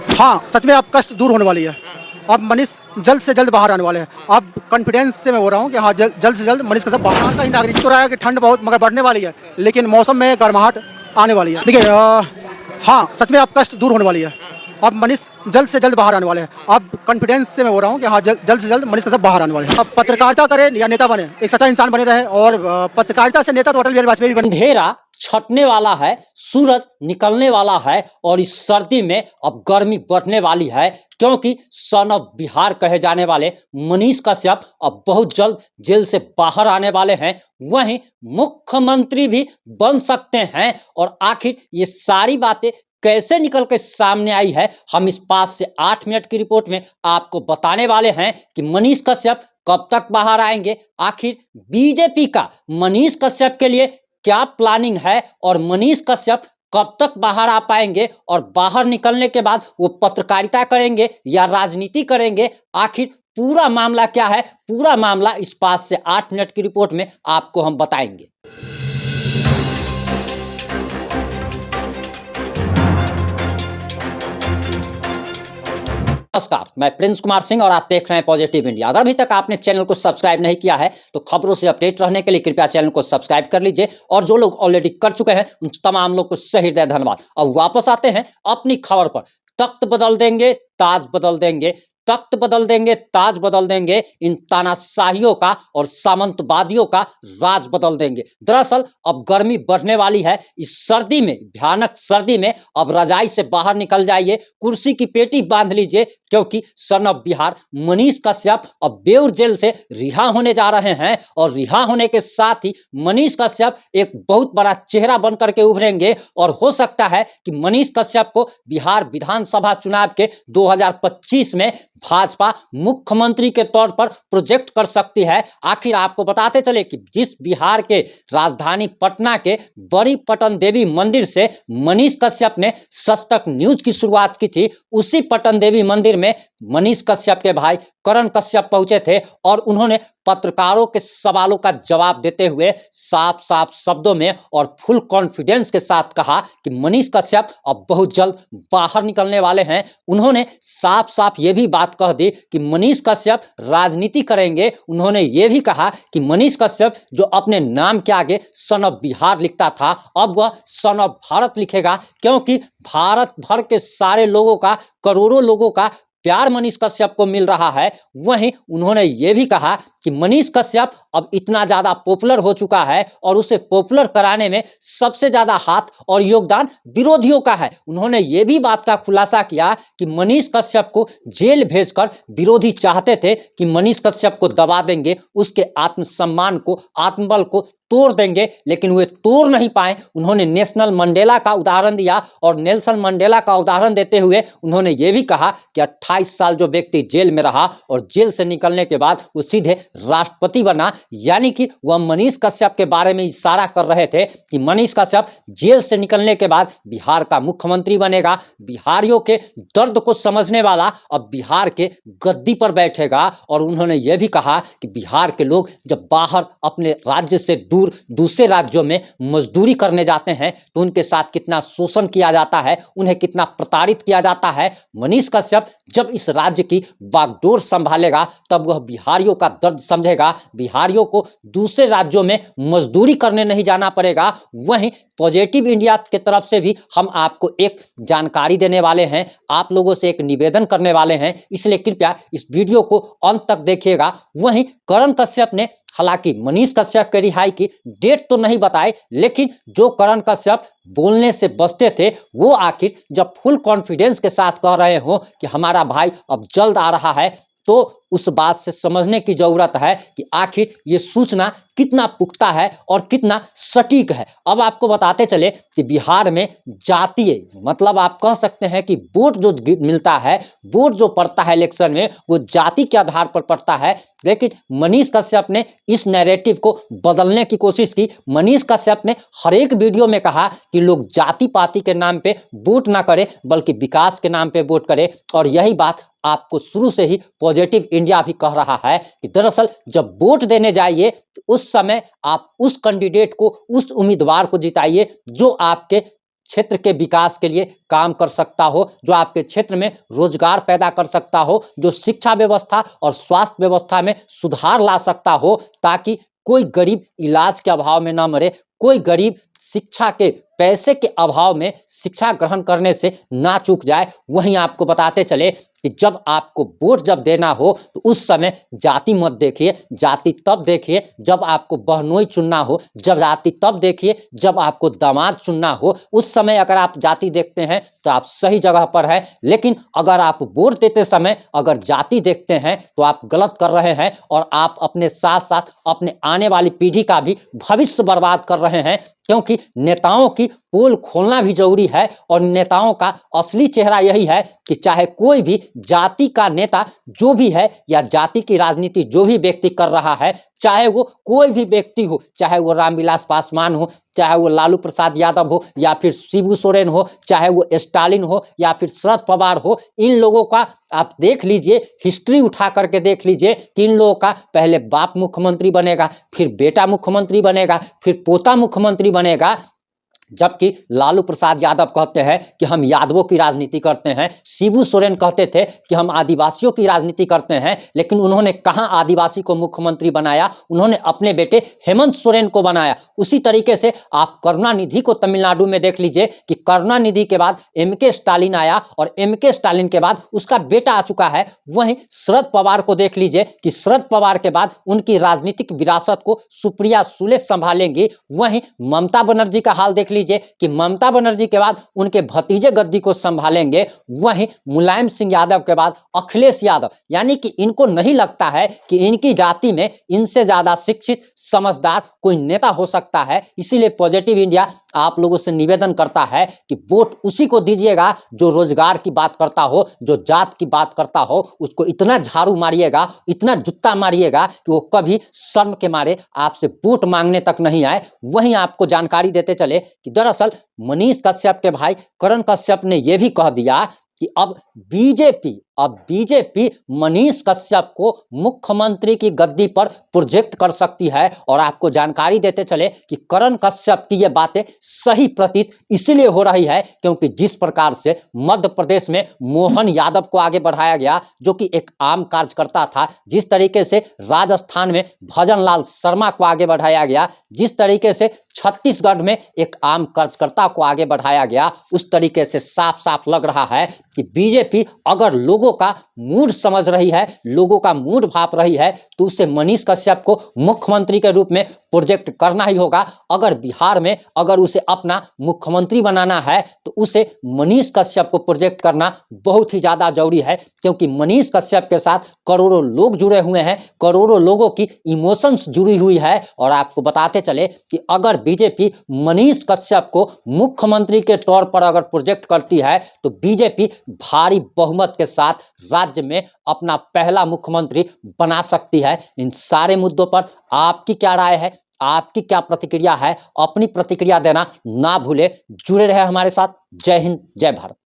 हाँ, सच में अब कष्ट दूर होने वाली है। अब मनीष जल्द से जल्द बाहर आने वाले हैं। अब कॉन्फिडेंस से मैं बोल रहा हूँ कि हाँ, जल्द से जल्द मनीष कश्यप बाहर का ही नागरिक तो रहा है कि ठंड बहुत मगर बढ़ने वाली है, लेकिन मौसम में गर्माहट आने वाली है। देखिए हाँ, सच में अब कष्ट दूर होने वाली है। अब मनीष जल्द से जल्द बाहर आने वाले हैं। अब कॉन्फिडेंस से मैं बोल रहा हूँ कि हाँ, जल्द से जल्द मनीष कश्यप बाहर आने वाले हैं। अब पत्रकारिता करें या नेता बने, एक सच्चा इंसान बने रहे और पत्रकारिता से नेता तो अटल बिहारी वाजपेयी भी बने। अंधेरा छटने वाला है, सूरज निकलने वाला है और इस सर्दी में अब गर्मी बढ़ने वाली है, क्योंकि सन ऑफ बिहार कहे जाने वाले मनीष कश्यप अब बहुत जल्द जेल से बाहर आने वाले हैं। वहीं मुख्यमंत्री भी बन सकते हैं। और आखिर ये सारी बातें कैसे निकल के सामने आई है, हम इस 5 से 8 मिनट की रिपोर्ट में आपको बताने वाले हैं कि मनीष कश्यप कब तक बाहर आएंगे, आखिर बीजेपी का मनीष कश्यप के लिए क्या प्लानिंग है और मनीष कश्यप कब तक बाहर आ पाएंगे और बाहर निकलने के बाद वो पत्रकारिता करेंगे या राजनीति करेंगे, आखिर पूरा मामला क्या है, पूरा मामला इस 5 से 8 मिनट की रिपोर्ट में आपको हम बताएंगे। नमस्कार, मैं प्रिंस कुमार सिंह और आप देख रहे हैं पॉजिटिव इंडिया। अगर अभी तक आपने चैनल को सब्सक्राइब नहीं किया है तो खबरों से अपडेट रहने के लिए कृपया चैनल को सब्सक्राइब कर लीजिए, और जो लोग ऑलरेडी कर चुके हैं उन तमाम लोग को सही हृदय धन्यवाद। अब वापस आते हैं अपनी खबर पर। तख्त बदल देंगे, ताज बदल देंगे, तख्त बदल देंगे, ताज बदल देंगे, इन तानाशाहियों का और सामंतवादियों का राज बदल देंगे। दरअसल अब गर्मी बढ़ने वाली है। इस सर्दी में, भयानक सर्दी में अब रजाई से बाहर निकल जाइए, कुर्सी की पेटी बांध लीजिए, क्योंकि सन ऑफ बिहार मनीष कश्यप अब बेउर जेल से रिहा होने जा रहे हैं। और रिहा होने के साथ ही मनीष कश्यप एक बहुत बड़ा चेहरा बनकर के उभरेंगे, और हो सकता है कि मनीष कश्यप को बिहार विधानसभा चुनाव के 2025 में भाजपा मुख्यमंत्री के तौर पर प्रोजेक्ट कर सकती है। आखिर आपको बताते चले कि जिस बिहार के राजधानी पटना के बड़ी पटन देवी मंदिर से मनीष कश्यप ने सच तक न्यूज की शुरुआत की थी, उसी पटन देवी मंदिर में मनीष कश्यप के भाई करण कश्यप पहुंचे थे और उन्होंने पत्रकारों के सवालों का जवाब देते हुए साफ साफ शब्दों में और फुल कॉन्फिडेंस के साथ कहा कि मनीष कश्यप अब बहुत जल्द बाहर निकलने वाले हैं। उन्होंने साफ साफ ये भी बात कह दी कि मनीष कश्यप राजनीति करेंगे। उन्होंने ये भी कहा कि मनीष कश्यप जो अपने नाम के आगे सन ऑफ बिहार लिखता था, अब वह सन ऑफ भारत लिखेगा, क्योंकि भारत भर के सारे लोगों का, करोड़ों लोगों का प्यार मनीष कश्यप को मिल रहा है। वहीं उन्होंने ये भी कहा कि मनीष कश्यप अब इतना ज्यादा पॉपुलर हो चुका है और उसे पॉपुलर कराने में सबसे ज्यादा हाथ और योगदान विरोधियों का है। उन्होंने ये भी बात का खुलासा किया कि मनीष कश्यप को जेल भेजकर विरोधी चाहते थे कि मनीष कश्यप को दबा देंगे, उसके आत्मसम्मान को, आत्मबल को तोड़ देंगे, लेकिन वे तोड़ नहीं पाए। उन्होंने नेशनल मंडेला का उदाहरण दिया और नेल्सन मंडेला का उदाहरण देते हुए उन्होंने ये भी कहा कि 28 साल जो व्यक्ति जेल में रहा और जेल से निकलने के बाद वो सीधे राष्ट्रपति बना, यानी कि वह मनीष कश्यप के बारे में इशारा कर रहे थे कि मनीष कश्यप जेल से निकलने के बाद बिहार का मुख्यमंत्री बनेगा, बिहारियों के दर्द को समझने वाला अब बिहार के गद्दी पर बैठेगा। और उन्होंने ये भी कहा कि बिहार के लोग जब बाहर अपने राज्य से दूर दूसरे राज्यों में मजदूरी करने जाते हैं तो उनके साथ कितना शोषण किया जाता है, उन्हें कितना प्रताड़ित किया जाता है। मनीष कश्यप जब इस राज्य की बागडोर संभालेगा तब वह बिहारियों का दर्द समझेगा, बिहारियों को दूसरे राज्यों में मजदूरी करने नहीं जाना पड़ेगा। वहीं पॉजिटिव इंडिया की तरफ से भी हम आपको एक जानकारी देने वाले हैं, आप लोगों से एक निवेदन करने वाले हैं, इसलिए कृपया इस वीडियो को अंत तक देखिएगा। वहीं करण कश्यप ने हालांकि मनीष कश्यप के रिहाई की डेट तो नहीं बताई, लेकिन जो करण कश्यप बोलने से बचते थे वो आखिर जब फुल कॉन्फिडेंस के साथ कह रहे हो कि हमारा भाई अब जल्द आ रहा है, तो उस बात से समझने की जरूरत है कि आखिर ये सूचना कितना पुख्ता है और कितना सटीक है। अब आपको बताते चले कि बिहार में जातीय, मतलब आप कह सकते हैं कि वोट जो मिलता है, वोट जो पड़ता है इलेक्शन में, वो जाति के आधार पर पड़ता है। लेकिन मनीष कश्यप ने इस नैरेटिव को बदलने की कोशिश की। मनीष कश्यप ने हर एक वीडियो में कहा कि लोग जाति पाति के नाम पे वोट ना करें बल्कि विकास के नाम पे वोट करें। और यही बात आपको शुरू से ही पॉजिटिव इंडिया भी कह रहा है कि दरअसल जब वोट देने जाइए तो उस समय आप उस कैंडिडेट को, उस उम्मीदवार को जिताइए जो आपके क्षेत्र के विकास के लिए काम कर सकता हो, जो आपके क्षेत्र में रोजगार पैदा कर सकता हो, जो शिक्षा व्यवस्था और स्वास्थ्य व्यवस्था में सुधार ला सकता हो, ताकि कोई गरीब इलाज के अभाव में ना मरे, कोई गरीब शिक्षा के पैसे के अभाव में शिक्षा ग्रहण करने से ना चूक जाए। वहीं आपको बताते चले कि जब आपको वोट जब देना हो तो उस समय जाति मत देखिए, जाति तब देखिए जब आपको बहनोई चुनना हो, जब जाति तब देखिए जब आपको दामाद चुनना हो। उस समय अगर आप जाति देखते हैं तो आप सही जगह पर हैं, लेकिन अगर आप वोट देते समय अगर जाति देखते हैं तो आप गलत कर रहे हैं और आप अपने साथ साथ अपने आने वाली पीढ़ी का भी भविष्य बर्बाद कर रहे हैं। क्योंकि नेताओं की पोल खोलना भी जरूरी है और नेताओं का असली चेहरा यही है कि चाहे कोई भी जाति का नेता जो भी है या जाति की राजनीति जो भी व्यक्ति कर रहा है, चाहे वो कोई भी व्यक्ति हो, चाहे वो रामविलास पासवान हो, चाहे वो लालू प्रसाद यादव हो या फिर शिबू सोरेन हो, चाहे वो स्टालिन हो या फिर शरद पवार हो, इन लोगों का आप देख लीजिए, हिस्ट्री उठा करके देख लीजिए कि इन लोगों का पहले बाप मुख्यमंत्री बनेगा, फिर बेटा मुख्यमंत्री बनेगा, फिर पोता मुख्यमंत्री बनेगा। जबकि लालू प्रसाद यादव कहते हैं कि हम यादवों की राजनीति करते हैं, शिबू सोरेन कहते थे कि हम आदिवासियों की राजनीति करते हैं, लेकिन उन्होंने कहां आदिवासी को मुख्यमंत्री बनाया, उन्होंने अपने बेटे हेमंत सोरेन को बनाया। उसी तरीके से आप करुणानिधि को तमिलनाडु में देख लीजिए कि करुणानिधि के बाद एमके स्टालिन आया और एमके स्टालिन के बाद उसका बेटा आ चुका है। वहीं शरद पवार को देख लीजिए कि शरद पवार के बाद उनकी राजनीतिक विरासत को सुप्रिया सुले संभालेंगी। वहीं ममता बनर्जी का हाल देख लीजिए कि ममता बनर्जी के बाद उनके भतीजे गद्दी को संभालेंगे। वहीं मुलायम सिंह यादव के बाद अखिलेश यादव, यानी कि इनको नहीं लगता है कि इनकी जाति में इनसे ज्यादा शिक्षित समझदार कोई नेता हो सकता है। इसीलिए पॉजिटिव इंडिया आप लोगों से निवेदन करता है कि वोट उसी को दीजिएगा जो रोजगार की बात करता हो, जो जात की बात करता हो। उसको इतना झाड़ू मारिएगा, इतना जूता मारिएगा कि वो कभी शर्म के मारे आपसे वोट मांगने तक नहीं आए। वहीं आपको जानकारी देते चले कि दरअसल मनीष कश्यप के भाई करण कश्यप ने यह भी कह दिया कि अब बीजेपी मनीष कश्यप को मुख्यमंत्री की गद्दी पर प्रोजेक्ट कर सकती है। और आपको जानकारी देते चले कि करण कश्यप की ये बातें सही प्रतीत इसलिए हो रही है क्योंकि जिस प्रकार से मध्य प्रदेश में मोहन यादव को आगे बढ़ाया गया, जो कि एक आम कार्यकर्ता था, जिस तरीके से राजस्थान में भजन लाल शर्मा को आगे बढ़ाया गया, जिस तरीके से छत्तीसगढ़ में एक आम कार्यकर्ता को आगे बढ़ाया गया, उस तरीके से साफ साफ लग रहा है कि बीजेपी अगर लोगों का मूड समझ रही है, लोगों का मूड भाप रही है, तो उसे मनीष कश्यप को मुख्यमंत्री के रूप में प्रोजेक्ट करना ही होगा। अगर बिहार में अगर उसे अपना मुख्यमंत्री बनाना है तो उसे मनीष कश्यप को प्रोजेक्ट करना बहुत ही ज्यादा जरूरी है, क्योंकि मनीष कश्यप के साथ करोड़ों लोग जुड़े हुए हैं, करोड़ों लोगों की इमोशंस जुड़ी हुई है। और आपको बताते चले कि अगर बीजेपी मनीष कश्यप को मुख्यमंत्री के तौर पर अगर प्रोजेक्ट करती है तो बीजेपी भारी बहुमत के साथ राज्य में अपना पहला मुख्यमंत्री बना सकती है। इन सारे मुद्दों पर आपकी क्या राय है, आपकी क्या प्रतिक्रिया है? अपनी प्रतिक्रिया देना ना भूले। जुड़े रहे हमारे साथ। जय हिंद, जय भारत।